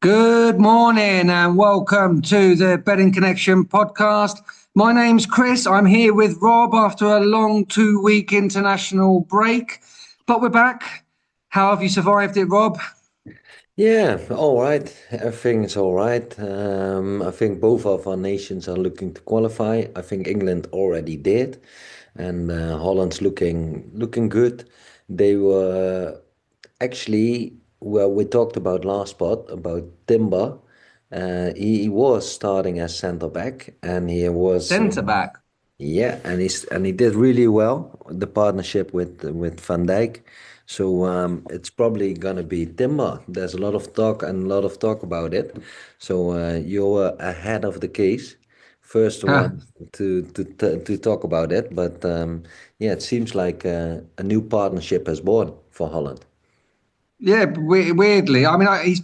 Good morning and welcome to the Betting Connection podcast. My name's Chris. I'm here with Rob after a long 2-week international break, but we're back. How have you survived it, Rob? Yeah, all right. Everything is all right. I think both of our nations are looking to qualify. I think England already did, and Holland's looking good. They were actually well. We talked about last spot about Timber. He was starting as centre back, and he was Centre back. yeah, and he did really well the partnership with Van Dijk. So it's probably gonna be Timber. There's a lot of talk and a lot of talk about it. So you're ahead of the case, first one to talk about it. But yeah, it seems like a new partnership has born for Holland. Yeah, weirdly. I mean, he's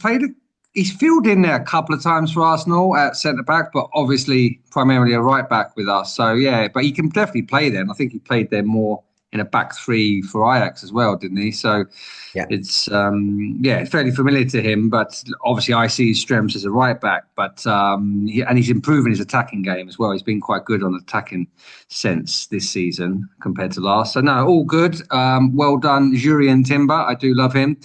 filled in there a couple of times for Arsenal at centre back, but obviously primarily a right back with us. So yeah, but he can definitely play there. And I think he played there more in a back three for Ajax as well, didn't he? So Yeah. it's it's fairly familiar to him. But obviously, I see his strengths as a right back. But and he's improving his attacking game as well. He's been quite good on attacking sense this season compared to last. So no, all good. Well done, Jurien Timber. I do love him.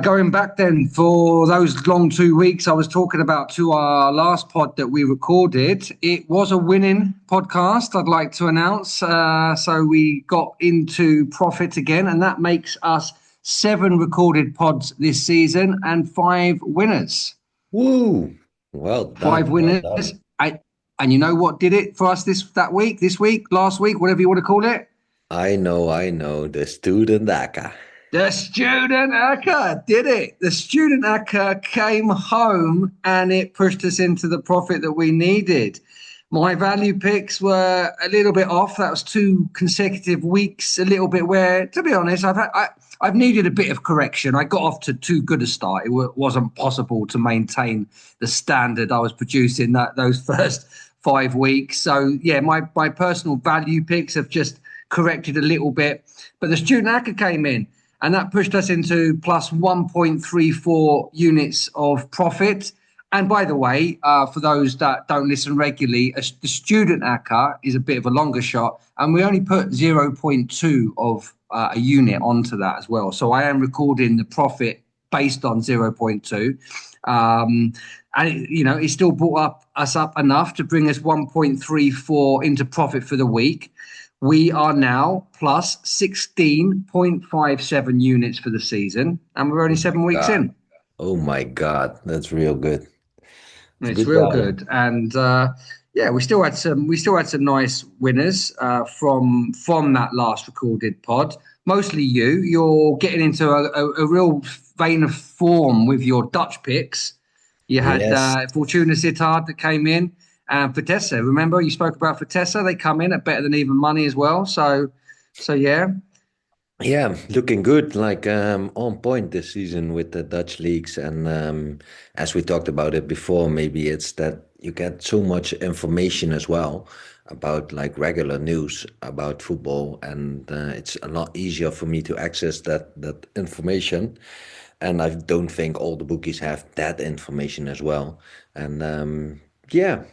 Going back then for those long 2 weeks, I was talking about to our last pod that we recorded. It was a winning podcast, I'd like to announce. So we got into profit again, and that makes us 7 recorded pods this season and 5 winners. Woo! Well Five done, well winners. done. And you know what did it for us this week, last week, whatever you want to call it? I know. The Student Acca. The Student Acca did it. The Student Acca came home and it pushed us into the profit that we needed. My value picks were a little bit off. That was 2 consecutive weeks, a little bit where, to be honest, I've needed a bit of correction. I got off to too good a start. It wasn't possible to maintain the standard I was producing those first 5 weeks. So yeah, my personal value picks have just corrected a little bit. But the Student Acca came in, and that pushed us into plus 1.34 units of profit. And by the way, for those that don't listen regularly, the Student Acca is a bit of a longer shot, and we only put zero point 0.2 of a unit onto that as well. So I am recording the profit based on zero point 0.2. And it still brought us up enough to bring us 1.34 into profit for the week. We are now plus 16.57 units for the season, and we're only 7 weeks God. in. Oh my God, that's real good. It's It's good real value. good, and yeah, we still had some nice winners from that last recorded pod. Mostly you. You're getting into a real vein of form with your Dutch picks. You had Yes. Fortuna Sittard that came in, and Vitesse. Remember, you spoke about Vitesse. They come in at better than even money as well. So yeah. Yeah, looking good, like on point this season with the Dutch leagues. And as we talked about it before, maybe it's that you get so much information as well about like regular news about football, and it's a lot easier for me to access that information. And I don't think all the bookies have that information as well. And yeah,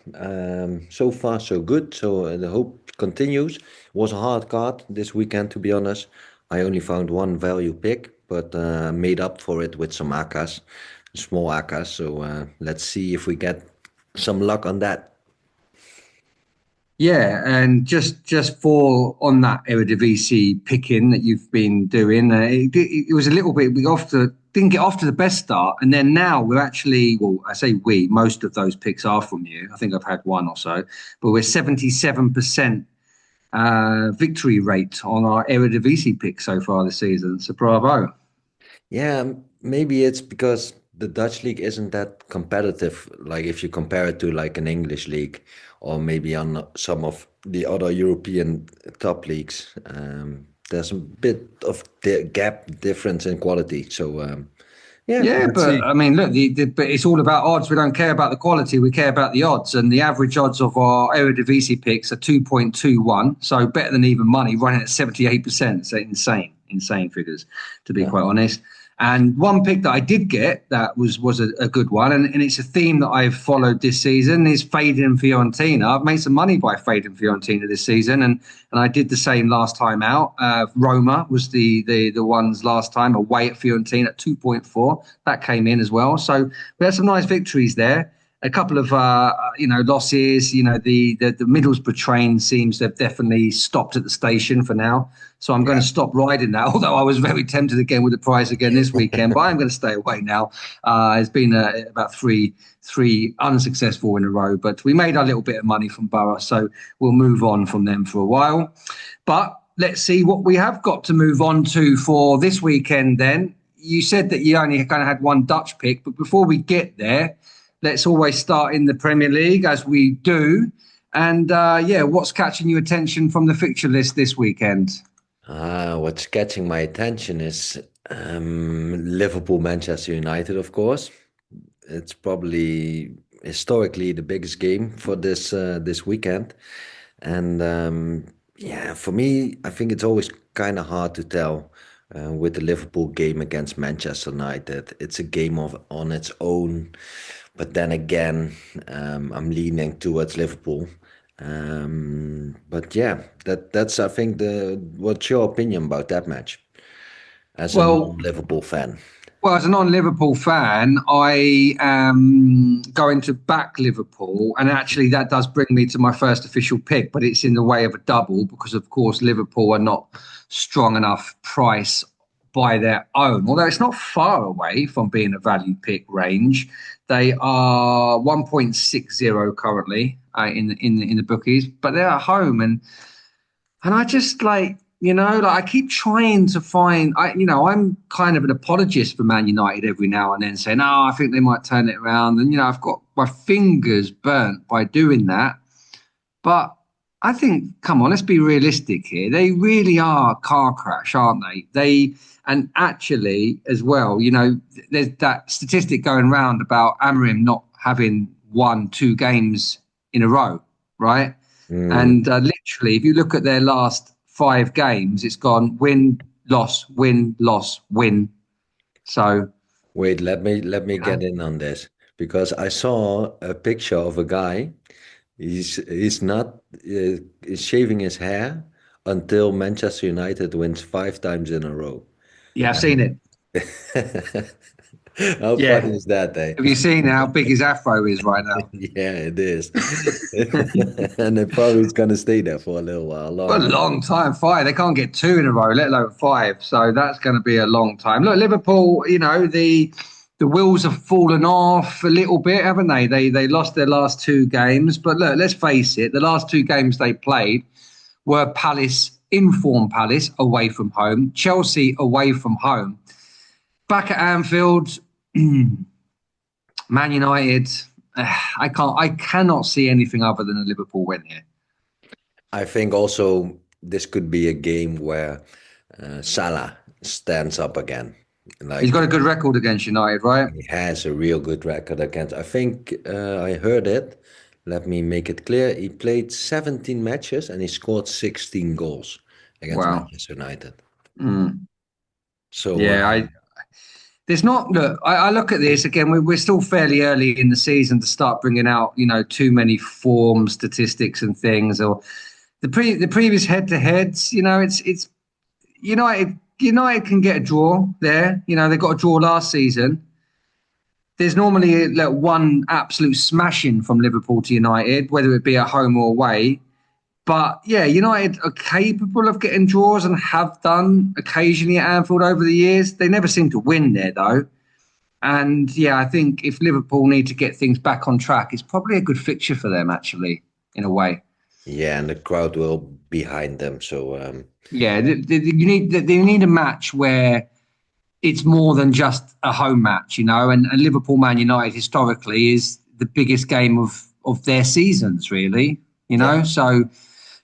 so far so good. So the hope continues. Was a hard card this weekend, to be honest. I only found one value pick, but made up for it with some Accas, small Accas. So let's see if we get some luck on that. Yeah, and just for on that Eredivisie picking that you've been doing, it was a little bit. We didn't get off to the best start, and then now we're actually. Well, I say we. Most of those picks are from you. I think I've had one or so, but we're 77% victory rate on our Eredivisie pick so far this season. So bravo. Yeah, maybe it's because the Dutch league isn't that competitive. Like if you compare it to like an English league or maybe on some of the other European top leagues, there's a bit of the gap difference in quality. So yeah, Yeah, let's but see. I mean, look, but it's all about odds. We don't care about the quality. We care about the odds. And the average odds of our Eredivisie picks are 2.21. So better than even money, running at 78%. So insane figures, to be Yeah. quite honest. And one pick that I did get that was a good one, and it's a theme that I've followed this season, is fading Fiorentina. I've made some money by fading Fiorentina this season, and I did the same last time out. Roma was the ones last time away at Fiorentina at 2.4. That came in as well. So we had some nice victories there. A couple of losses. The Middlesbrough train seems to have definitely stopped at the station for now. So I'm going to stop riding now. Although I was very tempted again with the price again this weekend, but I'm going to stay away now. It's been about three unsuccessful in a row, but we made our little bit of money from Borough, so we'll move on from them for a while. But let's see what we have got to move on to for this weekend. Then you said that you only kind of had one Dutch pick, but before we get there, let's always start in the Premier League, as we do. And, what's catching your attention from the fixture list this weekend? What's catching my attention is Liverpool, Manchester United, of course. It's probably historically the biggest game for this weekend. And, for me, I think it's always kind of hard to tell with the Liverpool game against Manchester United. It's a game on its own. But then again, I'm leaning towards Liverpool. That's I think what's your opinion about that match as a non-Liverpool fan? Well, as a non-Liverpool fan, I am going to back Liverpool, and actually that does bring me to my first official pick, but it's in the way of a double because, of course, Liverpool are not strong enough price by their own, although it's not far away from being a value pick range. They are 1.60 currently in the bookies, but they're at home, and I just I keep trying to find. I'm kind of an apologist for Man United every now and then, saying, "Oh, I think they might turn it around," and I've got my fingers burnt by doing that. But I think, come on, let's be realistic here. They really are a car crash, aren't they? And actually, as well, there's that statistic going round about Amorim not having won 2 games in a row, right? And literally, if you look at their last 5 games, it's gone win, loss, win, loss, win. So wait, let me get in on this, because I saw a picture of a guy. He's not shaving his hair until Manchester United wins 5 times in a row. Yeah, I've seen it. How funny is that, eh? Have you seen how big his afro is right now? Yeah, it is. And it probably is going to stay there for a little while longer. For a long time. 5. They can't get 2 in a row, let alone 5. So that's going to be a long time. Look, Liverpool, the wheels have fallen off a little bit, haven't they? They lost their last 2 games. But look, let's face it, the last 2 games they played were inform Palace away from home, Chelsea away from home. Back at Anfield, Man United, I cannot see anything other than a Liverpool win here. I think also this could be a game where Salah stands up again. He's got a good record against United, right? He has a real good record against. I think I heard it. Let me make it clear. He played 17 matches and he scored 16 goals against Manchester United. So there's not. Look, I look at this again. We're still fairly early in the season to start bringing out, too many form statistics and things, or the previous head-to-heads. It's United can get a draw there. They got a draw last season. There's normally one absolute smashing from Liverpool to United, whether it be at home or away. But yeah, United are capable of getting draws and have done occasionally at Anfield over the years. They never seem to win there, though. And yeah, I think if Liverpool need to get things back on track, it's probably a good fixture for them, actually, in a way. Yeah, and the crowd will behind them. So they need a match where it's more than just a home match, And Liverpool Man United historically is the biggest game of their seasons, really.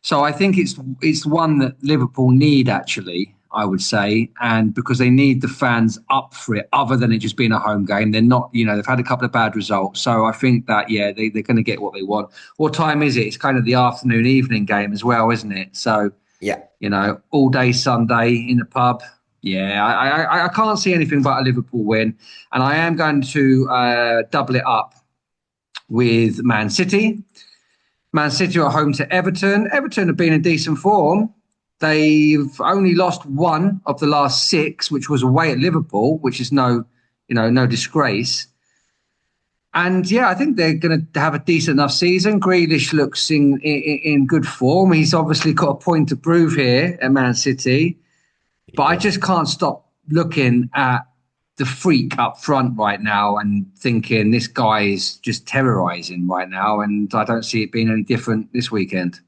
So I think it's one that Liverpool need, actually, I would say, and because they need the fans up for it, other than it just being a home game. They're not, they've had a couple of bad results. So I think that, they're going to get what they want. What time is it? It's kind of the afternoon, evening game as well, isn't it? So, all day Sunday in the pub. Yeah, I can't see anything but a Liverpool win, and I am going to double it up with Man City. Man City are home to Everton. Everton have been in decent form. They've only lost one of the last six, which was away at Liverpool, which is no disgrace. And yeah, I think they're going to have a decent enough season. Grealish looks in good form. He's obviously got a point to prove here at Man City. But I Yeah. just can't stop looking at the freak up front right now and thinking this guy is just terrorizing right now. And I don't see it being any different this weekend.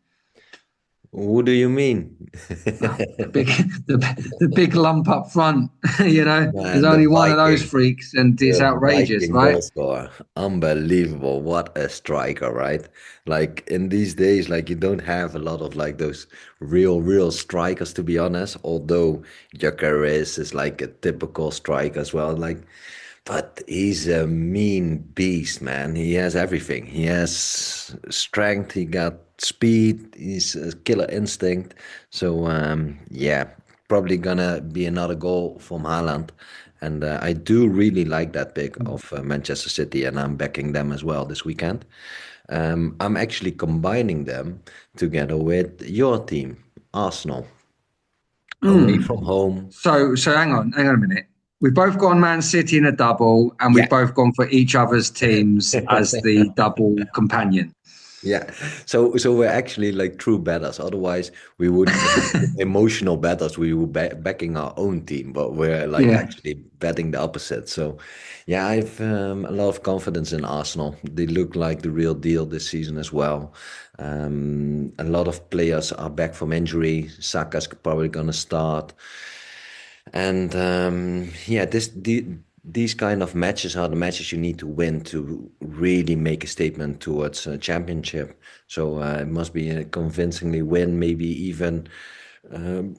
Who do you mean? The big, the big lump up front, there's Man, the only one of those Viking. freaks, and it's The outrageous, Viking right? goal scorer. Unbelievable. What a striker, right? Like in these days, like you don't have a lot of like those real strikers to be honest. Although Gyökeres is like a typical striker as well. Like, but he's a mean beast, man. He has everything. He has strength, he got speed, he's a killer instinct. So yeah, probably gonna be another goal from Haaland. And I do really like that pick of Manchester City, and I'm backing them as well this weekend. I'm actually combining them together with your team, Arsenal, away Mm. from home. So hang on a minute. We've both gone Man City in a double, and we've Yeah. both gone for each other's teams as the double companion. Yeah, so we're actually like true betters. Otherwise, we would emotional betters. We were backing our own team, but we're like Yeah. actually betting the opposite. So, yeah, I've a lot of confidence in Arsenal. They look like the real deal this season as well. A lot of players are back from injury. Saka's probably gonna start. And yeah, these kind of matches are the matches you need to win to really make a statement towards a championship. So it must be a convincingly win, maybe even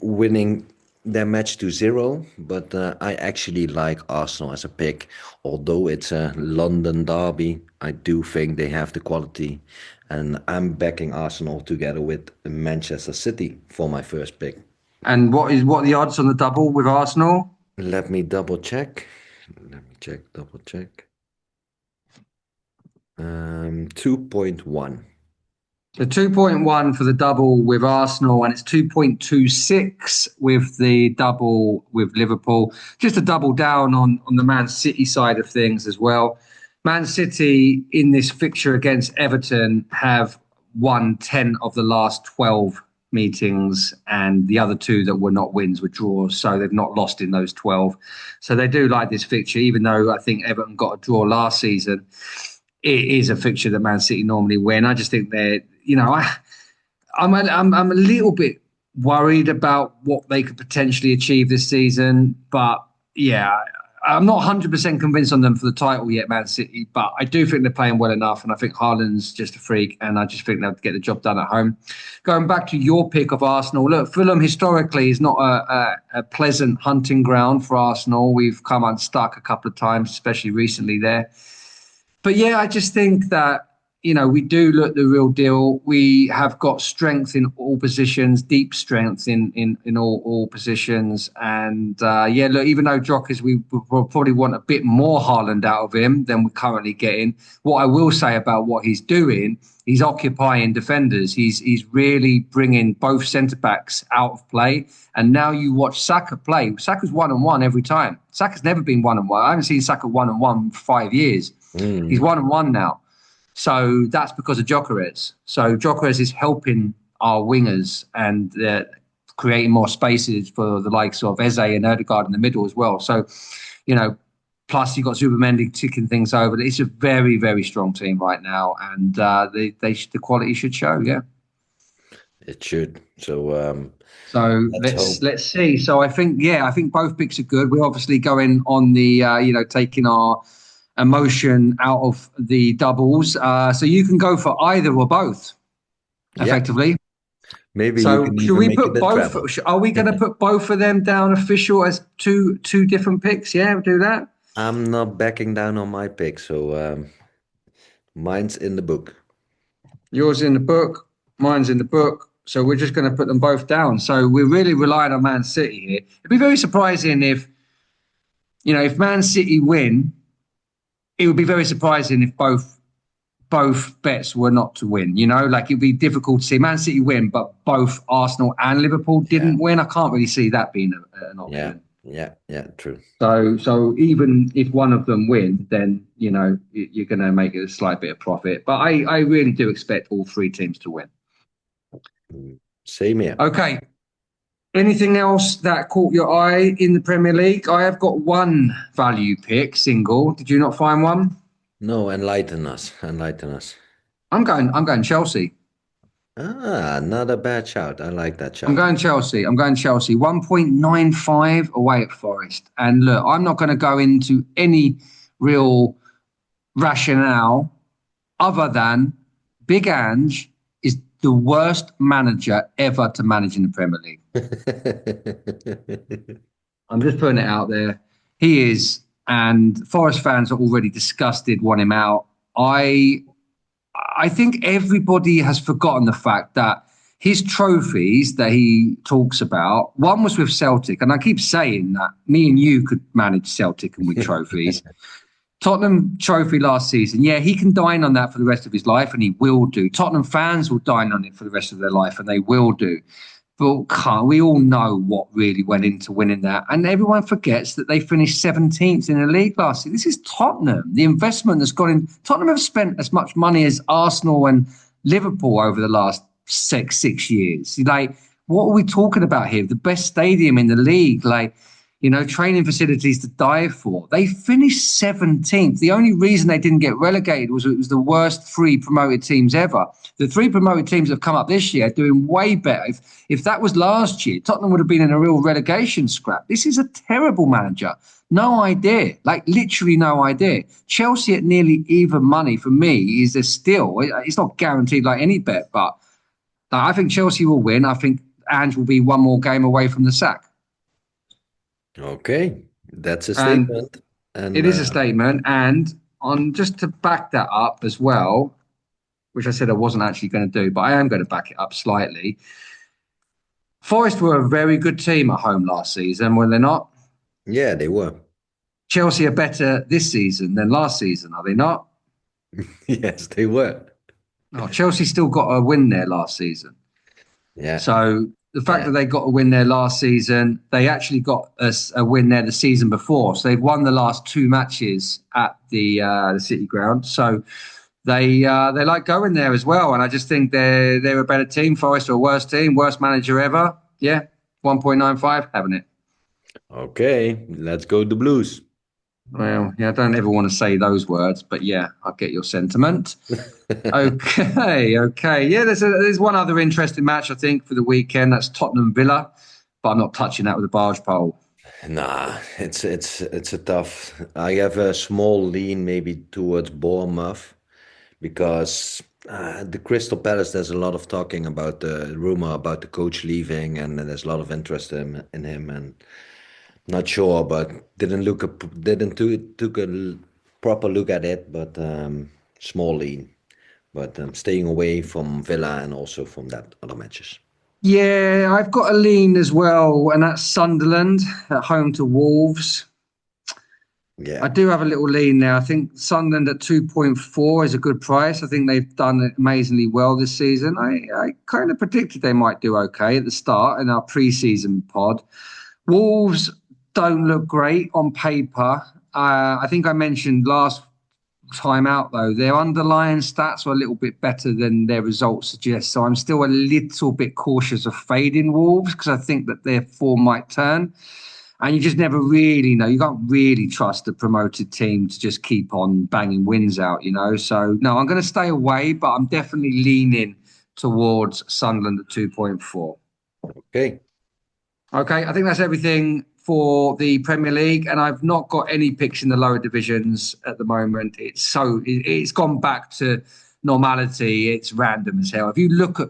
winning their match to zero. But I actually like Arsenal as a pick, although it's a London derby. I do think they have the quality, and I'm backing Arsenal together with Manchester City for my first pick. And what are the odds on the double with Arsenal? Let me double check. Let me check, double check. 2.1. So 2.1 for the double with Arsenal, and it's 2.26 with the double with Liverpool. Just a double down on the Man City side of things as well. Man City in this fixture against Everton have won 10 of the last 12 meetings, and the other two that were not wins were draws. So they've not lost in those 12. So they do like this fixture, even though I think Everton got a draw last season. It is a fixture that Man City normally win. I just think I'm a little bit worried about what they could potentially achieve this season, but yeah, I'm not 100% convinced on them for the title yet, Man City. But I do think they're playing well enough, and I think Haaland's just a freak, and I just think they'll get the job done at home. Going back to your pick of Arsenal, look, Fulham historically is not a pleasant hunting ground for Arsenal. We've come unstuck a couple of times, especially recently there. But yeah, I just think that we do look the real deal. We have got strength in all positions, deep strength in all positions. And yeah, look, even though Jockers, we will probably want a bit more Haaland out of him than we're currently getting. What I will say about what he's doing, he's occupying defenders. He's really bringing both centre backs out of play. And now you watch Saka play. Saka's 1-on-1 every time. Saka's never been 1-on-1. I haven't seen Saka 1-on-1 for 5 years. He's Mm. 1-on-1 now. So that's because of Gyökeres. So Gyökeres is helping our wingers and creating more spaces for the likes of Eze and Ødegaard in the middle as well. So, you know, plus you've got Zubimendi ticking things over. It's a very, very strong team right now, and the quality should show. Yeah. It should. So So let's let's hope. let's see. So I think both picks are good. We're obviously going on the taking our emotion out of the doubles. So you can go for either or both, Yeah, effectively. maybe you So can should even we make put it a both? treble. Are we going to put both of them down official as two different picks? Yeah, we'll do that. I'm not backing down on my pick, so mine's in the book. Yours in the book, mine's in the book. So we're just going to put them both down. So we're really relying on Man City here. It'd be very surprising if, if Man City win, it would be very surprising if both bets were not to win. Like it'd be difficult to see Man City win, but both Arsenal and Liverpool didn't win. I can't really see that being an option. Yeah, true. So even if one of them win, then you're going to make a slight bit of profit. But I really do expect all three teams to win. Same here. Okay. Anything else that caught your eye in the Premier League? I have got one value pick, single. Did you not find one? No, enlighten us. I'm going Chelsea. Not a bad shout. I like that shout. I'm going Chelsea. 1.95 away at Forest. And look, I'm not going to go into any real rationale other than Big Ange is the worst manager ever to manage in the Premier League. I'm just putting it out there. He is, and Forest fans are already disgusted, want him out. I think everybody has forgotten the fact that his trophies that he talks about, one was with Celtic, and I keep saying that me and you could manage Celtic and win trophies. Tottenham trophy last season, yeah, he can dine on that for the rest of his life, and he will do. Tottenham fans will dine on it for the rest of their life, and they will do. But we all know what really went into winning that. And everyone forgets that they finished 17th in the league last year. This is Tottenham. The investment that's gone in. Tottenham have spent as much money as Arsenal and Liverpool over the last six years. Like, what are we talking about here? The best stadium in the league. Like, training facilities to die for. They finished 17th. The only reason they didn't get relegated was it was the worst three promoted teams ever. The three promoted teams that have come up this year are doing way better. If that was last year, Tottenham would have been in a real relegation scrap. This is a terrible manager. No idea. Like, literally no idea. Chelsea at nearly even money for me is a steal. It's not guaranteed like any bet, but I think Chelsea will win. I think Ange will be one more game away from the sack. Okay, that's a statement. And it is a statement. And on just to back that up as well, which I said I wasn't actually going to do, but I am going to back it up slightly. Forest were a very good team at home last season, were they not? Yeah, they were. Chelsea are better this season than last season, are they not? Yes, they were. Oh, Chelsea still got a win there last season. Yeah. So the fact that they got a win there last season, they actually got a win there the season before. So they've won the last two matches at the City ground. So they like going there as well. And I just think they're a better team. Forest are a worse team, worst manager ever. Yeah, 1.95, having it. Okay, let's go the Blues. Well, yeah, I don't ever want to say those words, but yeah, I get your sentiment. Okay. Yeah, there's one other interesting match, I think, for the weekend. That's Tottenham Villa, but I'm not touching that with a barge pole. Nah, it's a tough. I have a small lean maybe towards Bournemouth because the Crystal Palace. There's a lot of talking about the rumor about the coach leaving, and there's a lot of interest in him. And not sure, but took a proper look at it. But small lean, but staying away from Villa and also from that other matches. Yeah, I've got a lean as well, and that's Sunderland at home to Wolves. Yeah, I do have a little lean there. I think Sunderland at 2.4 is a good price. I think they've done amazingly well this season. I kind of predicted they might do okay at the start in our pre-season pod. Wolves don't look great on paper. I think I mentioned last time out, though, their underlying stats are a little bit better than their results suggest. So I'm still a little bit cautious of fading Wolves because I think that their form might turn. And you just never really know. You can't really trust a promoted team to just keep on banging wins out, So, no, I'm going to stay away, but I'm definitely leaning towards Sunderland at 2.4. Okay, I think that's everything for the Premier League, and I've not got any picks in the lower divisions at the moment. It's gone back to normality. It's random as hell. If you look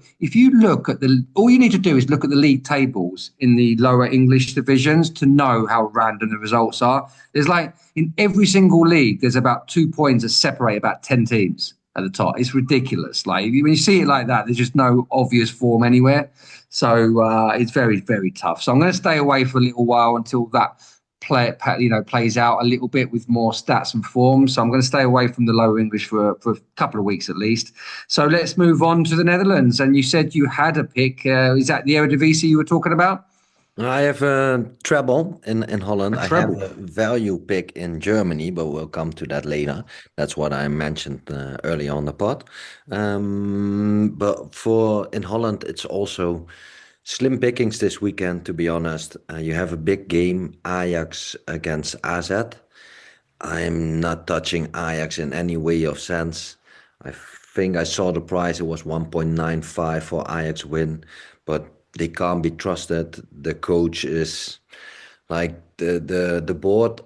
at all you need to do is look at the league tables in the lower English divisions to know how random the results are. There's like in every single league, there's about 2 points that separate about 10 teams. at the top. It's ridiculous. Like when you see it like that, there's just no obvious form anywhere. So it's very, very tough. So I'm going to stay away for a little while until that plays out a little bit with more stats and form. So I'm going to stay away from the lower English for a couple of weeks at least. So let's move on to the Netherlands. And you said you had a pick. Is that the Eredivisie you were talking about? I have a treble in Holland. A I have treble. a value pick in Germany, but we'll come to that later. That's what I mentioned earlier on the pod. But for in Holland, it's also slim pickings this weekend, to be honest. You have a big game, Ajax against AZ. I'm not touching Ajax in any way of sense. I think I saw the price, it was 1.95 for Ajax win, but they can't be trusted. The coach is like the board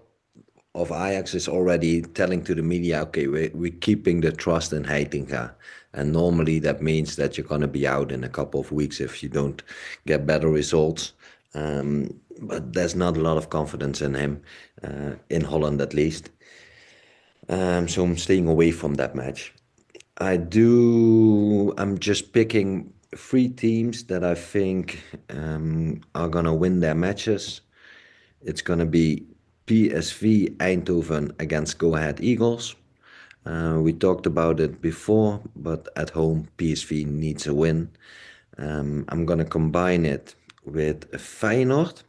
of Ajax is already telling to the media, okay, we're keeping the trust in Heitinga. And normally that means that you're going to be out in a couple of weeks if you don't get better results. But there's not a lot of confidence in him, in Holland at least. So I'm staying away from that match. I'm just picking three teams that I think are going to win their matches. It's going to be PSV Eindhoven against Go Ahead Eagles. We talked about it before, but at home, PSV needs a win. I'm going to combine it with Feyenoord.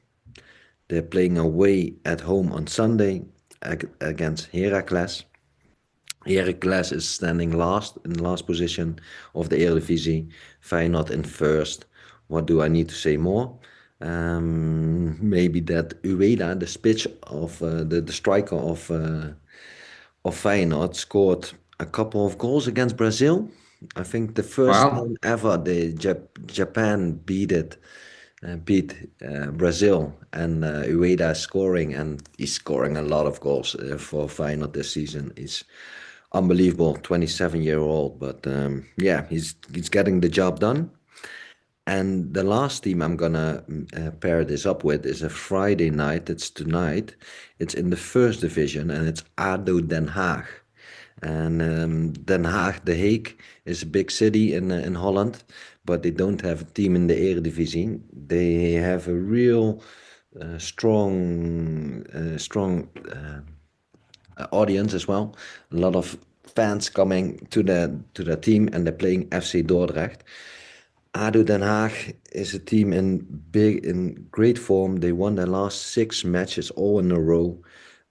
They're playing away at home on Sunday against Heracles. Heracles is standing in last position of the Eredivisie. Feyenoord in first. What do I need to say more? Maybe that Ueda, the spitch of the striker of Feyenoord, scored a couple of goals against Brazil. I think the first Wow. time ever Japan beat Brazil, and Ueda is scoring, and he's scoring a lot of goals for Feyenoord this season. He's unbelievable, 27-year-old, but yeah, he's getting the job done. And the last team I'm gonna pair this up with is a Friday night. It's tonight. It's in the first division, and it's ADO Den Haag. And Den Haag, The Hague, is a big city in Holland, but they don't have a team in the Eredivisie. They have a real strong audience as well. A lot of fans coming to the team, and they're playing FC Dordrecht. ADO Den Haag is a team in great form. They won their last 6 matches all in a row.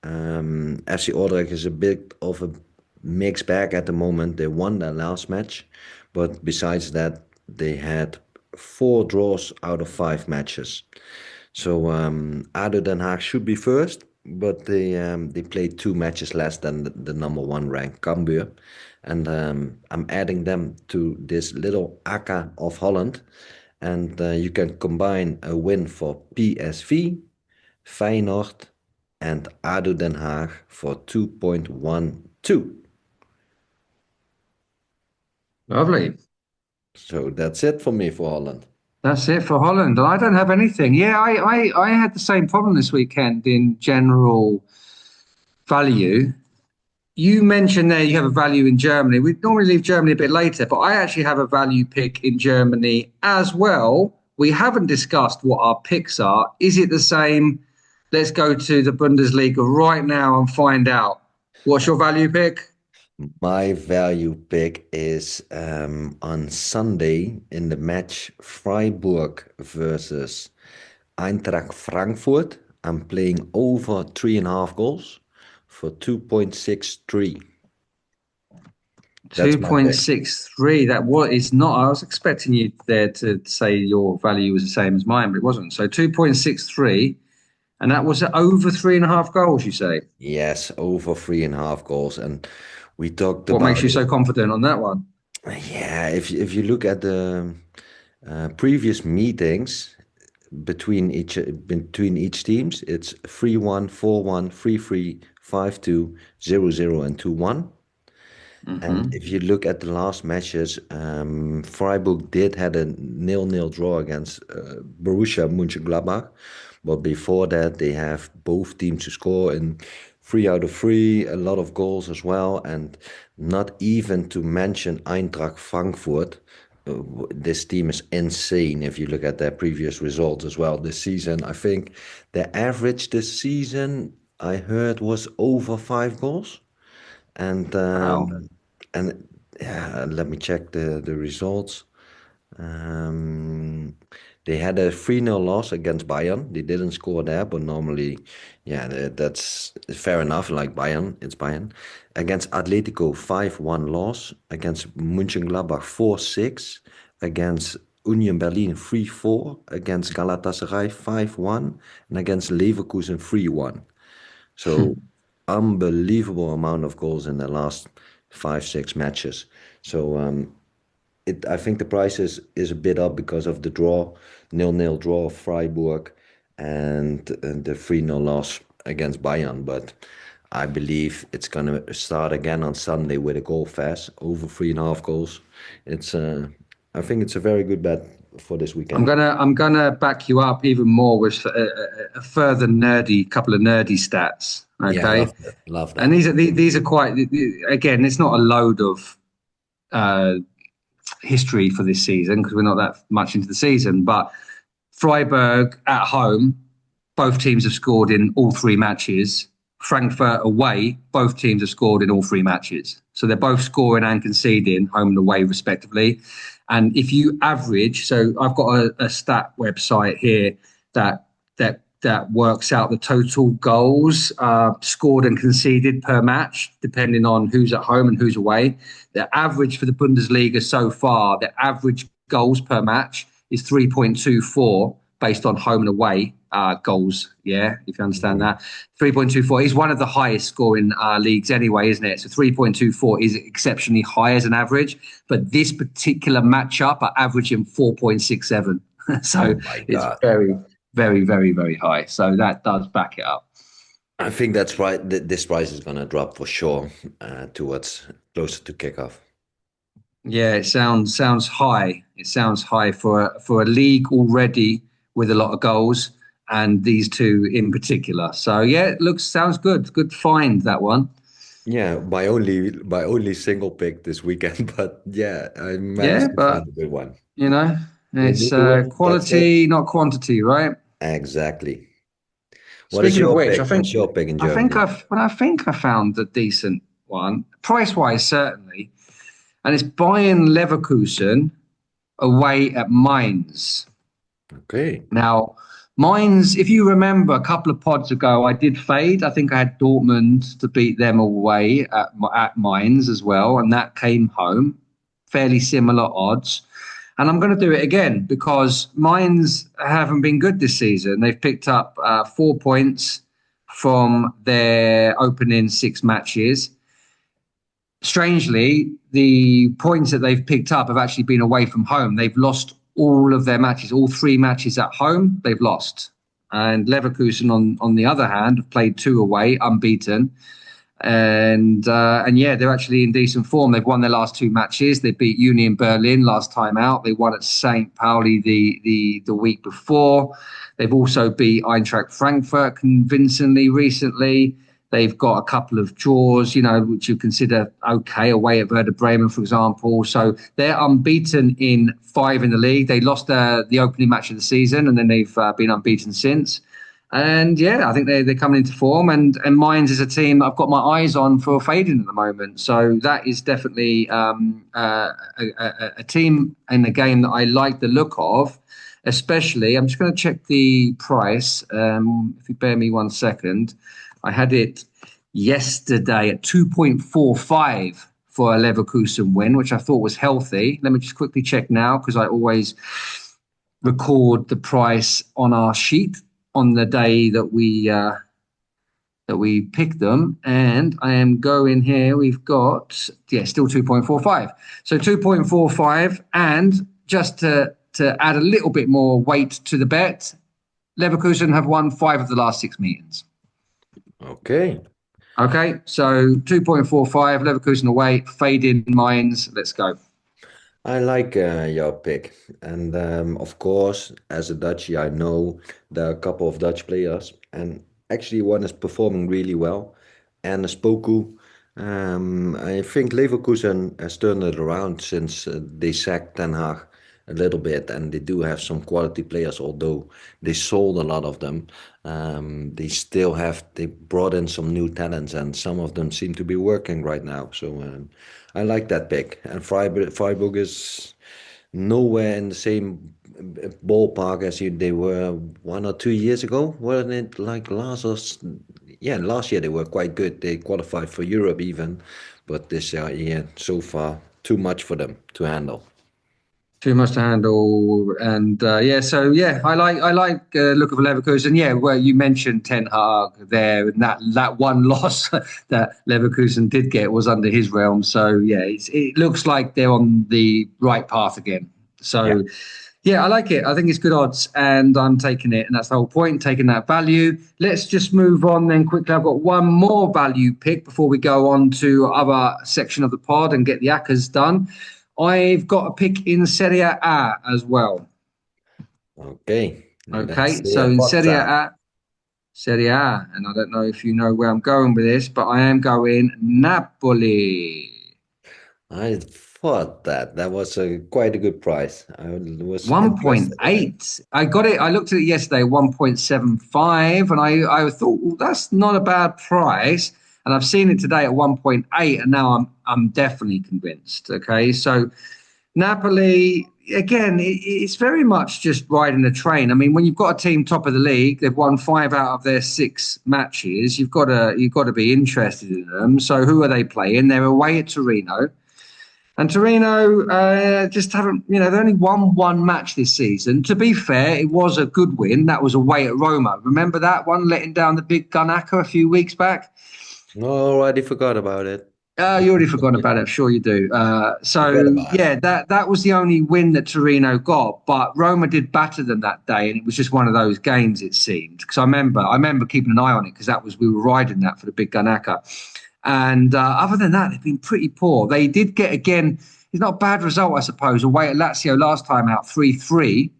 FC Dordrecht is a bit of a mixed bag at the moment. They won their last match, but besides that, they had 4 draws out of 5 matches. So ADO Den Haag should be first, but they played 2 matches less than the number one ranked Cambuur. And I'm adding them to this little Acca of Holland. And you can combine a win for PSV, Feyenoord, and ADO Den Haag for 2.12. Lovely. So that's it for me for Holland. That's it for Holland. I don't have anything. Yeah, I had the same problem this weekend in general value. You mentioned there you have a value in Germany. We normally leave Germany a bit later, but I actually have a value pick in Germany as well. We haven't discussed what our picks are. Is it the same? Let's go to the Bundesliga right now and find out. What's your value pick? My value pick is on Sunday in the match Freiburg versus Eintracht Frankfurt. I'm playing over 3.5 goals for 2.63. That's my pick. 2.63. That what is not. I was expecting you there to say your value was the same as mine, but it wasn't. So 2.63, and that was over 3.5 goals, you say? Yes, over 3.5 goals. And we talked What makes about you it. so confident on that one? Yeah, if you look at the previous meetings between each teams, it's 3-1, 4-1, 3-3, 5-2, 0-0, and 2-1. And Hmm. if you look at the last matches, Freiburg did had a 0-0 draw against Borussia Mönchengladbach, but before that they have both teams to score in three out of three, a lot of goals as well, and not even to mention Eintracht Frankfurt. This team is insane if you look at their previous results as well this season. I think the average this season I heard was over 5 goals. And Wow. yeah, let me check the results. Um, they had a 3-0 loss against Bayern. They didn't score there, but normally, yeah, that's fair enough. Like Bayern, it's Bayern. Against Atletico, 5-1 loss. Against Mönchengladbach, 4-6. Against Union Berlin, 3-4. Against Galatasaray, 5-1. And against Leverkusen, 3-1. So unbelievable amount of goals in the last 5, 6 matches. So I think the price is a bit up because of the draw, 0-0 draw of Freiburg and the 3-0 loss against Bayern. But I believe it's gonna start again on Sunday with a goal fest over 3.5 goals. It's I think it's a very good bet for this weekend. I'm gonna back you up even more with a further nerdy couple of nerdy stats. Yeah, Okay, love that. Love and that. these are quite, again, it's not a load of uh, history for this season because we're not that much into the season. But Freiburg at home, both teams have scored in all three matches. Frankfurt away, both teams have scored in all three matches. So they're both scoring and conceding home and away, respectively. And if you average, so I've got a stat website here that works out the total goals scored and conceded per match, depending on who's at home and who's away. The average for the Bundesliga so far, the average goals per match is 3.24 based on home and away goals. Yeah, if you understand Mhm. that. 3.24 is one of the highest scoring leagues anyway, isn't it? So 3.24 is exceptionally high as an average. But this particular matchup are averaging 4.67. Oh So my it's God. very, very, very, very high. So that does back it up. I think that's right. This price is gonna drop for sure towards closer to kickoff. Yeah, it sounds high. It sounds high for a league already with a lot of goals, and these two in particular. So yeah, it looks sounds good. Good find that one. Yeah, my only single pick this weekend, but yeah, I Yeah, managed to find but a good one. you know, You it's need to win. That's it. quality, not quantity, right? Exactly. What is Speaking of your which, pick? What's your pick in Germany? I think I found a decent one, price wise certainly, and it's Bayern Leverkusen away at Mainz. Okay. Now, Mainz, if you remember a couple of pods ago, I did fade. I think I had Dortmund to beat them away at Mainz as well, and that came home. Fairly similar odds. And I'm going to do it again because Mainz haven't been good this season. They've picked up 4 points from their opening six matches. Strangely, the points that they've picked up have actually been away from home. They've lost all of their matches, all three matches at home, they've lost. And Leverkusen, on the other hand, have played two away, unbeaten. And yeah, they're actually in decent form. They've won their last two matches. They beat Union Berlin last time out. They won at St. Pauli the week before. They've also beat Eintracht Frankfurt convincingly recently. They've got a couple of draws, which you consider okay, away at Werder Bremen, for example. So they're unbeaten in five in the league. They lost the opening match of the season, and then they've been unbeaten since. And yeah, I think they're coming into form. And Mainz is a team I've got my eyes on for fading at the moment. So that is definitely a team in the game that I like the look of. Especially, I'm just going to check the price. If you bear me 1 second, I had it yesterday at 2.45 for a Leverkusen win, which I thought was healthy. Let me just quickly check now because I always record the price on our sheet on the day that we pick them. And I am going here. We've got, yeah, still 2.45. So 2.45. And just to add a little bit more weight to the bet, Leverkusen have won 5 of the last 6 meetings. Okay. Okay, so 2.45, Leverkusen away, fade in Mainz. Let's go. I like your pick. And of course, as a Dutchie, I know there are a couple of Dutch players, and actually one is performing really well. and Spoku. I think Leverkusen has turned it around since they sacked Ten Hag a little bit, and they do have some quality players, although they sold a lot of them. They brought in some new talents, and some of them seem to be working right now. So I like that pick. And Freiburg is nowhere in the same ballpark as they were 1 or 2 years ago. Wasn't it like yeah, last year they were quite good. They qualified for Europe even, but this year, yeah, so far too much for them to handle. Too much to handle, and I like look of Leverkusen. Yeah, well, you mentioned Ten Hag there, and that one loss that Leverkusen did get was under his realm. So yeah, it looks like they're on the right path again. Yeah. So yeah, I like it. I think it's good odds, and I'm taking it, and that's the whole point, taking that value. Let's just move on then quickly. I've got one more value pick before we go on to other section of the pod and get the Accas done. I've got a pick in Serie A as well. Okay. Let's Okay, see so a in Forza. Serie A, and I don't know if you know where I'm going with this, but I am going Napoli. I thought that was quite a good price. I was interested in it. 1.8. I got it. I looked at it yesterday, 1.75, and I thought, well, that's not a bad price. And I've seen it today at 1.8, and now I'm definitely convinced. Okay, so Napoli, again, it's very much just riding the train. I mean, when you've got a team top of the league, they've won 5 out of their 6 matches. You've got to be interested in them. So who are they playing? They're away at Torino. And Torino just haven't, they only won one match this season. To be fair, it was a good win. That was away at Roma. Remember that one, letting down the Big Gun Acca a few weeks back? No, already forgot about it. You already forgotten about it. I'm sure you do. Forget So about it. yeah, that was the only win that Torino got. But Roma did batter them that day, and it was just one of those games. It seemed, because I remember keeping an eye on it, because we were riding that for the Big Gun Acca. And other than that, they've been pretty poor. They did get, again, it's not a bad result, I suppose, away at Lazio last time out, 3-3.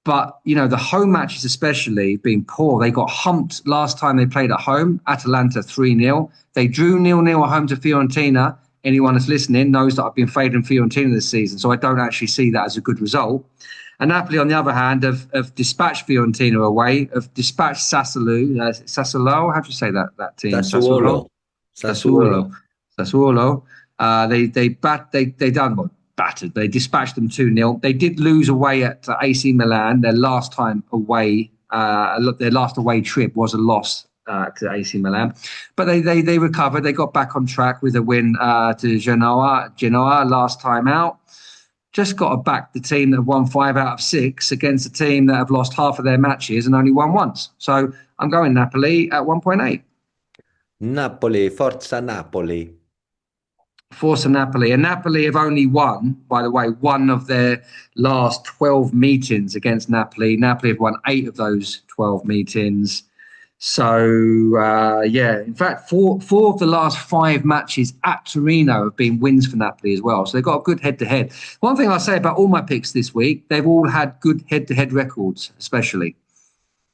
But, the home matches especially been poor. They got humped last time they played at home, Atalanta 3-0. They drew 0-0 at home to Fiorentina. Anyone that's listening knows that I've been fading Fiorentina this season, so I don't actually see that as a good result. And Napoli, on the other hand, have dispatched Fiorentina away, have dispatched Sassuolo, how do you say that team? Sassuolo. Sassuolo. Sassuolo. Sassuolo. They done what? Battered. They dispatched them 2-0. They did lose away at AC Milan. Their last time away, their last away trip was a loss to AC Milan. But they recovered. They got back on track with a win to Genoa last time out. Just got to back the team that have won 5 out of 6 against a team that have lost half of their matches and only won once. So I'm going Napoli at 1.8. Napoli, Forza Napoli. Forza Napoli. And Napoli have only won, by the way, one of their last 12 meetings against Napoli. Napoli have won 8 of those 12 meetings. So, in fact, four of the last 5 matches at Torino have been wins for Napoli as well. So they've got a good head-to-head. One thing I'll say about all my picks this week, they've all had good head-to-head records, especially.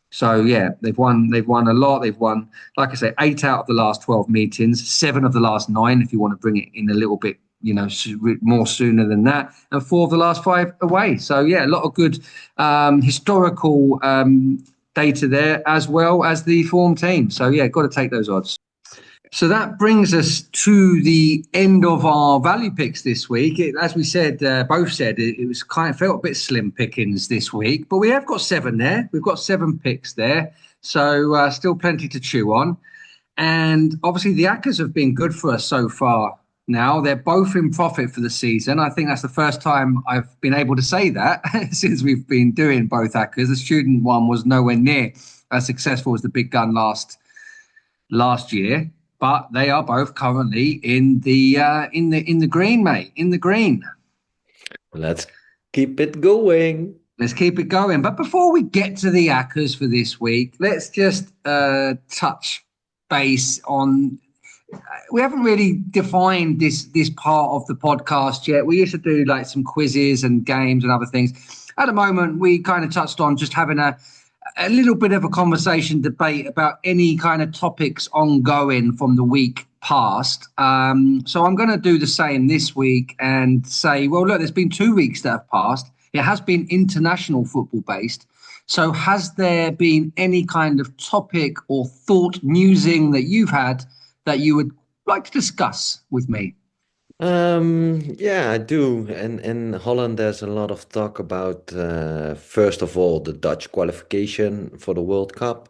So, yeah, they've won a lot. They've won, like I say, 8 out of the last 12 meetings, 7 of the last 9, if you want to bring it in a little bit, more sooner than that, and 4 of the last 5 away. So, yeah, a lot of good historical data there, as well as the form team. So, yeah, got to take those odds. So that brings us to the end of our value picks this week. As we said, both said, it was felt a bit slim pickings this week, but we have got 7 there. We've got 7 picks there. So still plenty to chew on. And obviously the Accas have been good for us so far now. They're both in profit for the season. I think that's the first time I've been able to say that since we've been doing both Accas. The student one was nowhere near as successful as the Big Gun last year. But they are both currently in the green, mate. In the green. Let's keep it going. Let's keep it going. But before we get to the Accas for this week, let's just touch base on. We haven't really defined this part of the podcast yet. We used to do like some quizzes and games and other things. At the moment, we kind of touched on just having a a little bit of a conversation debate about any kind of topics ongoing from the week past. So I'm going to do the same this week and say, well, look, there's been 2 weeks that have passed. It has been international football based. So has there been any kind of topic or thought musing that you've had that you would like to discuss with me? Yeah, I do. And in Holland, there's a lot of talk about, first of all, the Dutch qualification for the World Cup.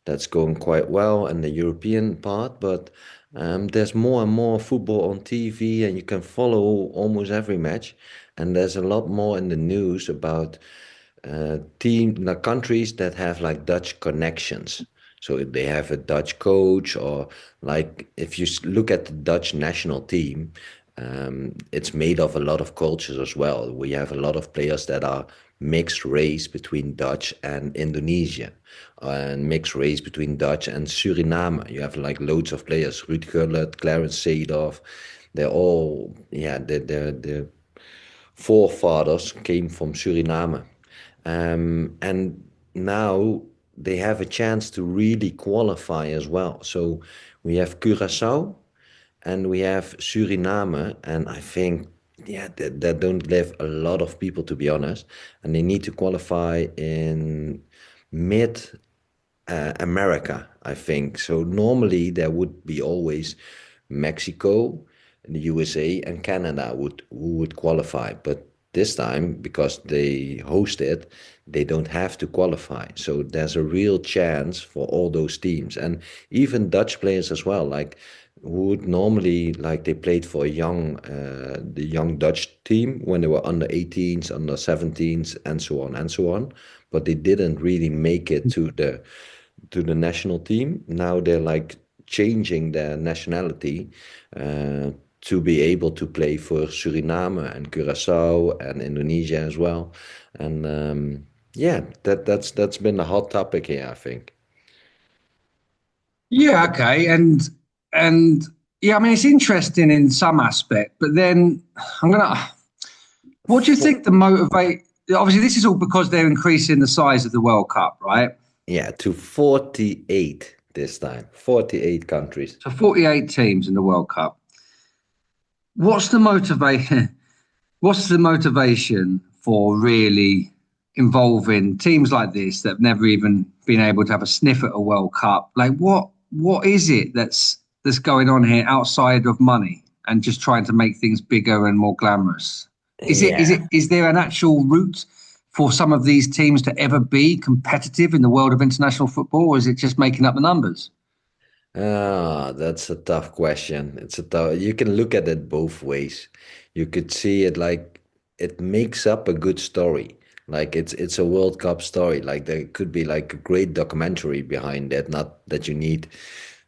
That's going quite well, and the European part. But there's more and more football on TV, and you can follow almost every match. And there's a lot more in the news about countries that have like Dutch connections. So if they have a Dutch coach, or like if you look at the Dutch national team, it's made of a lot of cultures as well. We have a lot of players that are mixed race between Dutch and Indonesia, and mixed race between Dutch and Suriname. You have like loads of players, Ruud Gullit, Clarence Seedorf. They're all, yeah, the forefathers came from Suriname. And now they have a chance to really qualify as well. So we have Curaçao and we have Suriname, and I think, yeah, that don't live a lot of people, to be honest, and they need to qualify in mid America, I think. So normally there would be always Mexico, the USA, and Canada who would qualify. But this time, because they host it, they don't have to qualify. So there's a real chance for all those teams, and even Dutch players as well. Like who would normally, like, they played for the young Dutch team when they were under 18s, under 17s, and so on and so on. But they didn't really make it to the national team. Now they're like changing their nationality to be able to play for Suriname and Curaçao and Indonesia as well. And yeah, that's been a hot topic here, I think. Yeah, okay, and yeah, I mean it's interesting in some aspect, but then I'm gonna. What do you For, think the motivate? Obviously, this is all because they're increasing the size of the World Cup, right? yeah, to 48 this time, 48 countries. So 48 teams in the World Cup. What's the motivation? What's the motivation for really involving teams like this that have never even been able to have a sniff at a World Cup? Like, what is it that's going on here outside of money and just trying to make things bigger and more glamorous? Yeah. Is there an actual route for some of these teams to ever be competitive in the world of international football, or is it just making up the numbers? Ah, that's a tough question. It's a tough, you can look at it both ways. You could see it like it makes up a good story. Like it's a World Cup story. Like there could be like a great documentary behind it. Not that you need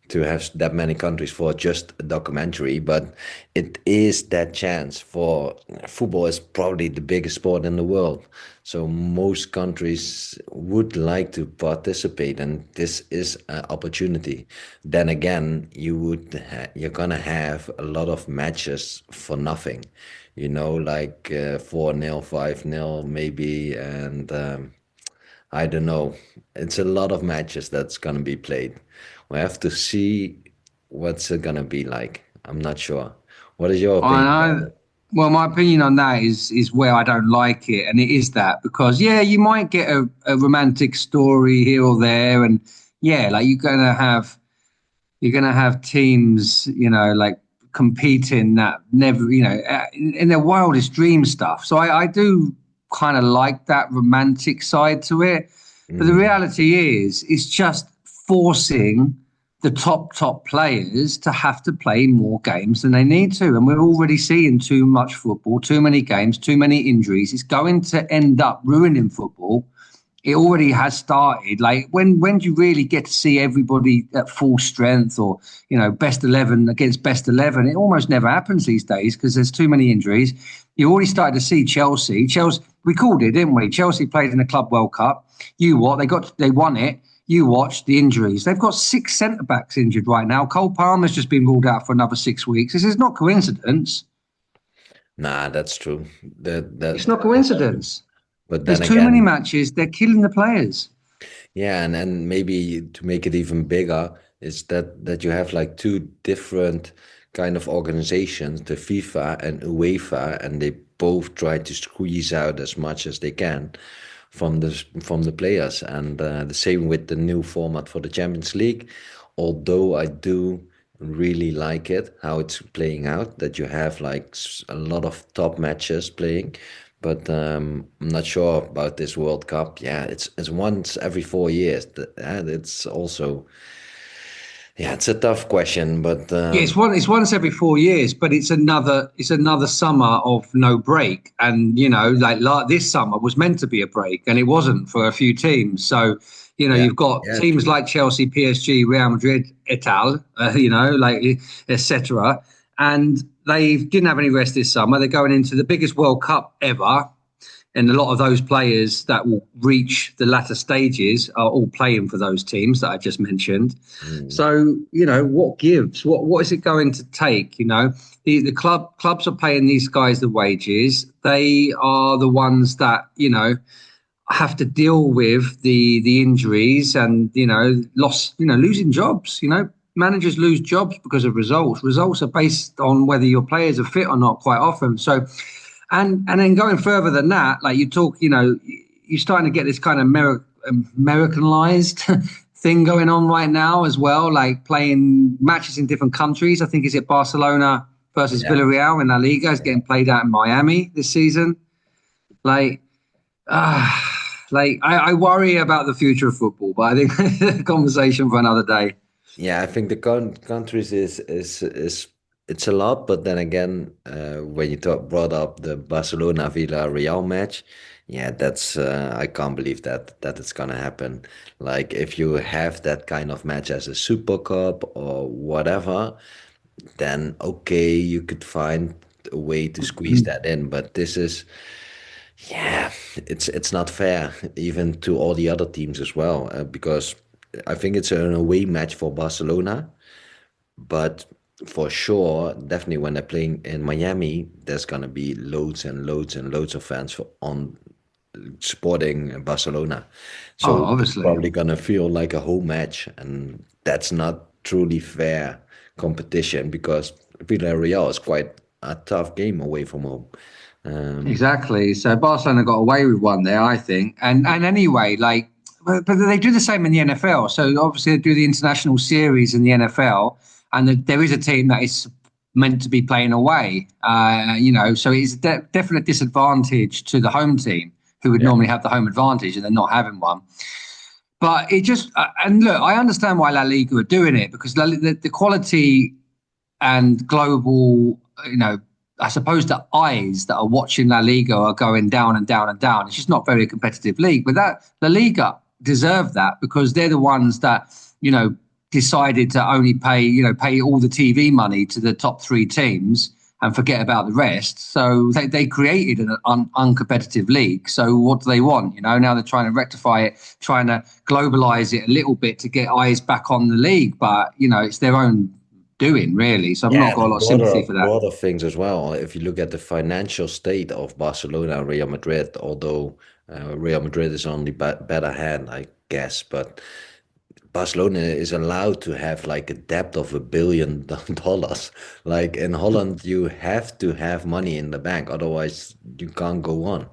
to have that many countries for just a documentary, but it is that chance for football is probably the biggest sport in the world. So most countries would like to participate, and this is an opportunity. Then again, you're gonna have a lot of matches for nothing, like 4-0, 5-0 maybe, and I don't know. It's a lot of matches that's gonna be played. We have to see what's it gonna be like. I'm not sure. What is your I opinion about know. Well, my opinion on that is where I don't like it, and it is that because yeah, you might get a romantic story here or there, and yeah, like you're gonna have teams, like competing that never, in their wildest dream stuff. So I do kind of like that romantic side to it. it? But the reality is, it's just forcing the top players to have to play more games than they need to. And we're already seeing too much football, too many games, too many injuries. It's going to end up ruining football. It already has started. Like when do you really get to see everybody at full strength, or best 11 against best 11? It almost never happens these days because there's too many injuries. You already started to see Chelsea, we called it, didn't we? Chelsea played in the Club World Cup. They won it. You watched the injuries. They've got 6 centre backs injured right now. Cole Palmer's just been ruled out for another 6 weeks. This is not coincidence. Nah, that's true. It's not coincidence. But There's then too many again, matches. They're killing the players. Yeah, and then maybe to make it even bigger is that you have like two different kind of organizations, the FIFA and UEFA, and they both try to squeeze out as much as they can from the players. And the same with the new format for the Champions League. Although I do really like it how it's playing out, that you have like a lot of top matches playing. But I'm not sure about this World Cup. Yeah, it's once every 4 years. And it's also, yeah, it's a tough question. But Yeah, it's once every 4 years, but it's another summer of no break. And like this summer was meant to be a break, and it wasn't for a few teams. So yeah, you've got yeah, teams true. like Chelsea, PSG, Real Madrid, et al. Like etc. And they didn't have any rest this summer. They're going into the biggest World Cup ever, and a lot of those players that will reach the latter stages are all playing for those teams that I just mentioned. Mm. So what gives? What is it going to take? The clubs are paying these guys the wages. They are the ones that have to deal with the injuries and lost losing jobs. Managers lose jobs because of results. Results are based on whether your players are fit or not quite often. So and then going further than that, like you talk, you're starting to get this kind of Americanized thing going on right now as well, like playing matches in different countries. I think is it Barcelona versus Yeah. Villarreal in La Liga is getting played out in Miami this season. Like, I worry about the future of football, but I think conversation for another day. Yeah, I think the countries is it's a lot, but then again, when you brought up the Barcelona Villarreal match, yeah, that's I can't believe that it's gonna happen. Like if you have that kind of match as a Super Cup or whatever, then okay, you could find a way to squeeze that in. But this is, yeah, it's not fair even to all the other teams as well, because I think it's an away match for Barcelona, but for sure, definitely when they're playing in Miami, there's gonna be loads and loads and loads of fans on supporting Barcelona. Oh, So it's obviously. probably gonna feel like a home match, and that's not truly fair competition because Villarreal is quite a tough game away from home. Um, Exactly. So Barcelona got away with one there, I think. And anyway, like, but they do the same in the NFL. So obviously they do the international series in the NFL, and there is a team that is meant to be playing away. So it's a definite disadvantage to the home team who would yeah, normally have the home advantage, and they're not having one. But it just and look, I understand why La Liga are doing it because the quality and global, I suppose the eyes that are watching La Liga are going down and down and down. It's just not very competitive league. But that La Liga deserve that because they're the ones that, decided to only pay all the TV money to the top three teams and forget about the rest. So they created an uncompetitive league. So what do they want? Now they're trying to rectify it, trying to globalize it a little bit to get eyes back on the league. But, it's their own doing, really. So I've yeah, not and got a the lot of sympathy for that. broader things as well. If you look at the financial state of Barcelona and Real Madrid, although Real Madrid is on the better hand, I guess, but Barcelona is allowed to have like a debt of $1 billion. Like in Holland, you have to have money in the bank, otherwise you can't go on.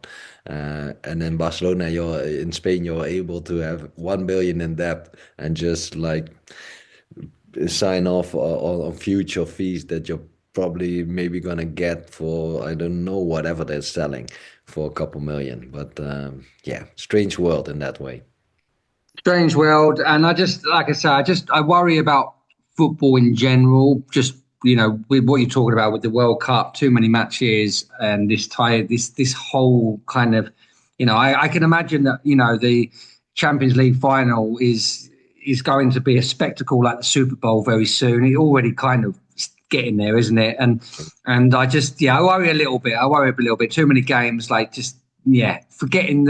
And in Barcelona, you're in Spain, you're able to have 1 billion in debt and just like sign off on future fees that you're probably maybe gonna get for I don't know whatever they're selling for a couple million. But yeah, strange world in that way. Strange world. And I just, like I say, I worry about football in general. Just, with what you're talking about with the World Cup, too many matches and this whole kind of, I can imagine that, the Champions League final is going to be a spectacle like the Super Bowl very soon. It already kind of getting there, isn't it? And I just, I worry a little bit. I worry a little bit. Too many games, like just, forgetting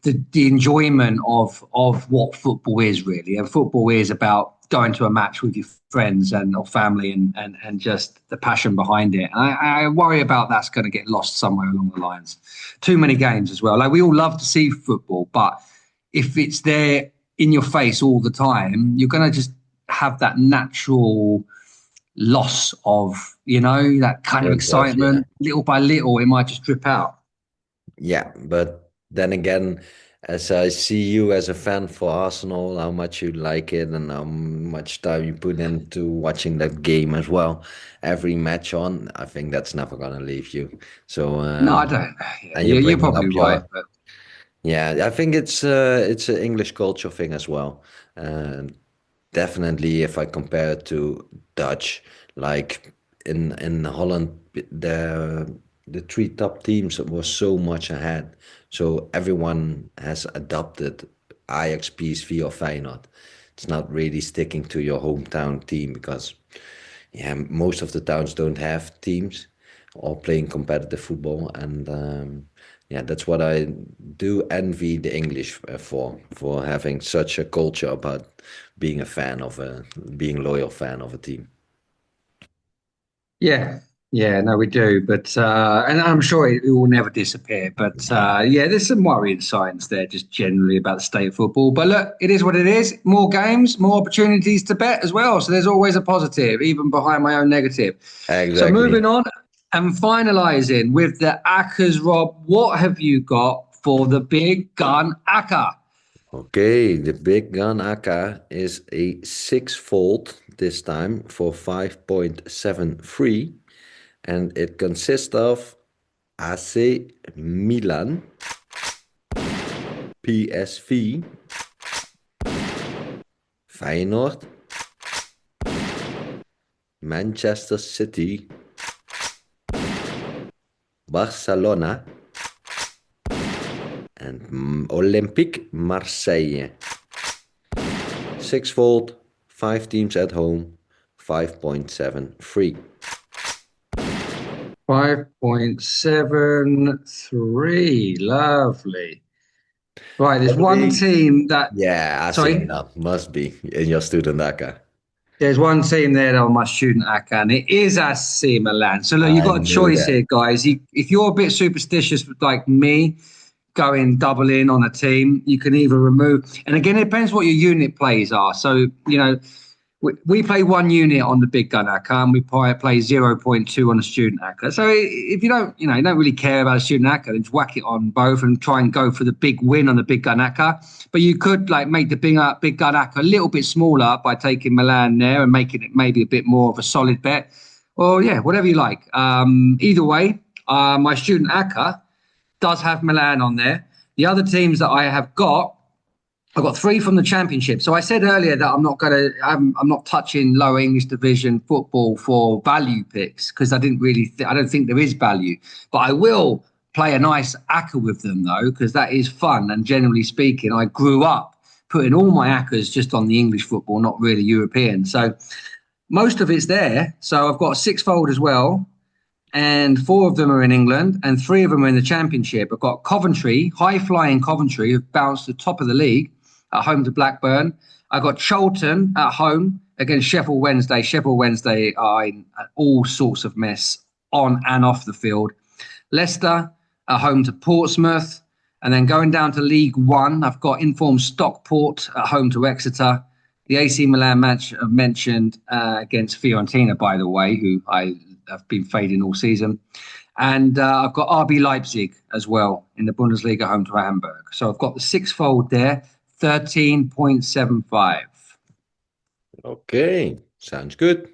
the enjoyment of what football is really. And football is about going to a match with your friends and or family and just the passion behind it. And I worry about that's going to get lost somewhere along the lines. Too many games as well. Like we all love to see football, but if it's there in your face all the time, you're going to just have that natural loss of, that kind of Interest, yeah. excitement. Little by little, it might just drip out. Yeah, but then again, as I see you as a fan for Arsenal, how much you like it and how much time you put into watching that game as well, every match on, I think that's never gonna leave you. So, No, I don't. Yeah, and you're you're bringing probably up right. your, But yeah, I think it's an English culture thing as well. Uh, Definitely, if I compare it to Dutch, like in Holland, the three top teams were so much ahead. So everyone has adopted Ajax, PSV, or Feyenoord. It's not really sticking to your hometown team because, yeah, most of the towns don't have teams or playing competitive football, and yeah, that's what I do envy the English for having such a culture about being a fan of a being loyal fan of a team. yeah, yeah, no, we do. But and I'm sure it will never disappear. But Yeah, yeah, there's some worrying signs there, just generally about the state of football. But look, it is what it is. More games, more opportunities to bet as well. So there's always a positive, even behind my own negative. So exactly. moving on and finalising with the Accas, Rob. What have you got for the Big Gun Acca? Okay, the Big Gun Acca is a six-fold this time for 5.73, and it consists of AC Milan, PSV, Feyenoord, Manchester City, Barcelona, and Olympique Marseille. Sixfold, five teams at home, 5.73. 5.73. Lovely. Right, there's one Probably, team that, yeah, AC sorry, Milan must be in your Student Acca. there's one team there that on my student Acca, and it is AC Milan. So look, you've I got a knew choice that. here, guys. If you're a bit superstitious like me, going double in on a team, you can either remove, and again, it depends what your unit plays are. So, we play one unit on the Big Gun Acca and we play zero point 0.2 on the Student Acca. So if you don't really care about a Student Acca, then just whack it on both and try and go for the big win on the Big Gun Acca. But you could like make the Big Gun Acca a little bit smaller by taking Milan there and making it maybe a bit more of a solid bet. Or yeah, whatever you like. Either way, my Student Acca does have Milan on there. The other teams that I have got, I've got three from the Championship. So I said earlier that I'm not touching lower English division football for value picks because I don't think there is value. But I will play a nice acca with them though because that is fun. And generally speaking, I grew up putting all my accas just on the English football, not really European. So most of it's there. So I've got a sixfold as well, and four of them are in England, and three of them are in the Championship. I've got Coventry, high flying Coventry, who've bounced to the top of the league at home to Blackburn. I've got Charlton at home against Sheffield Wednesday. Sheffield Wednesday are in all sorts of mess on and off the field. Leicester at home to Portsmouth. And then going down to League One, I've got informed Stockport at home to Exeter. The AC Milan match I've mentioned against Fiorentina, by the way, who I have been fading all season. And I've got RB Leipzig as well in the Bundesliga home to Hamburg. So I've got the sixfold there, 13.75. Okay, sounds good.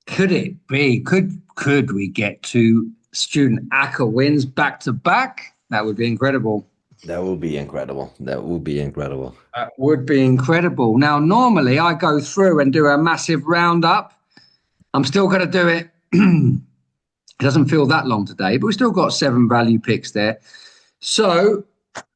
Could it be? Could we get two Student Acca wins back to back? That would be incredible. That would be incredible. That would be incredible. That would be incredible. Now, normally I go through and do a massive roundup. I'm still going to do it. It doesn't feel that long today, but we've still got 7 value picks there. So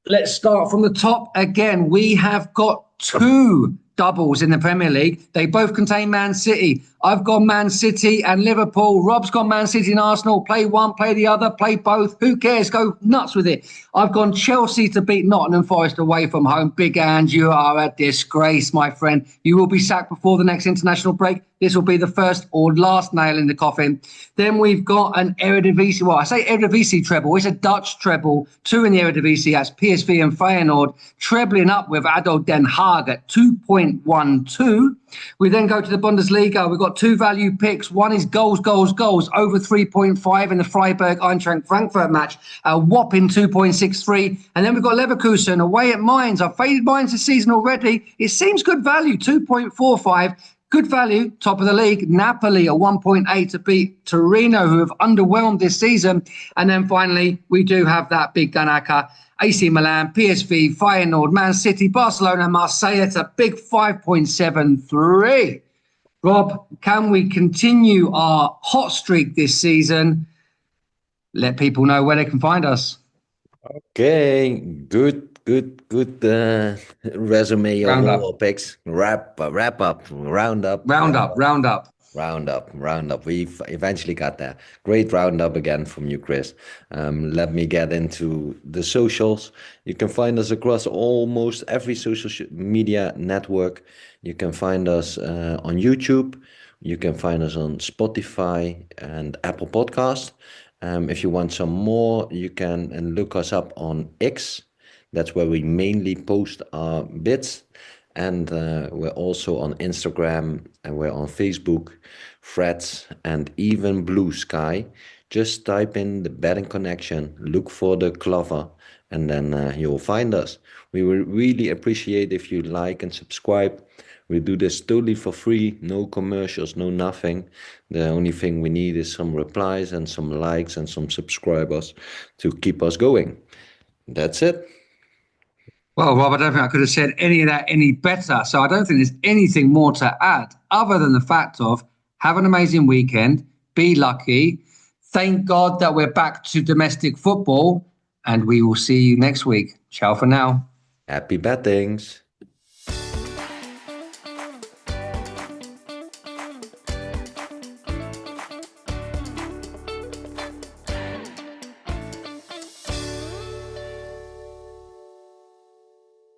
let's start from the top again. We have got 2 doubles in the Premier League. They both contain Man City. I've got Man City and Liverpool. Rob's got Man City and Arsenal. Play one, play the other, play both. Who cares? Go nuts with it. I've gone Chelsea to beat Nottingham Forest away from home. Big Ange, you are a disgrace, my friend. You will be sacked before the next international break. this will be the first or last nail in the coffin. Then we've got an Eredivisie. Well, I say Eredivisie treble. It's a Dutch treble. 2 in the Eredivisie. That's PSV and Feyenoord. Trebling up with ADO Den Haag at 2.12. We then go to the Bundesliga. We've got 2 value picks. One is goals, over 3.5 in the Freiburg Eintracht Frankfurt match, a whopping 2.63. And then we've got Leverkusen away at Mainz. I've faded Mainz this season already. It seems good value, 2.45. Good value, top of the league. Napoli at 1.8 to beat Torino, who have underwhelmed this season. And then finally, we do have that Big Gun Acca. AC Milan, PSV, Feyenoord, Man City, Barcelona, Marseille. It's a big 5.73. Rob, can we continue our hot streak this season? Let people know where they can find us. Okay, good resume of all picks. Wrap up, round up. We've eventually got there. Great roundup again from you, Chris. Let me get into the socials. You can find us across almost every social media network. You can find us on YouTube. You can find us on Spotify and Apple Podcasts. If you want some more, you can look us up on X. That's where we mainly post our bits. And we're also on Instagram, and we're on Facebook, Threads, and even Blue Sky. Just type in the Betting Connection, look for the Clover, and then you'll find us. We will really appreciate if you like and subscribe. We do this totally for free, no commercials, no nothing. The only thing we need is some replies and some likes and some subscribers to keep us going. That's it. Well, Rob, I don't think I could have said any of that any better. So I don't think there's anything more to add other than the fact of have an amazing weekend, be lucky. Thank God that we're back to domestic football, and we will see you next week. Ciao for now. Happy bettings.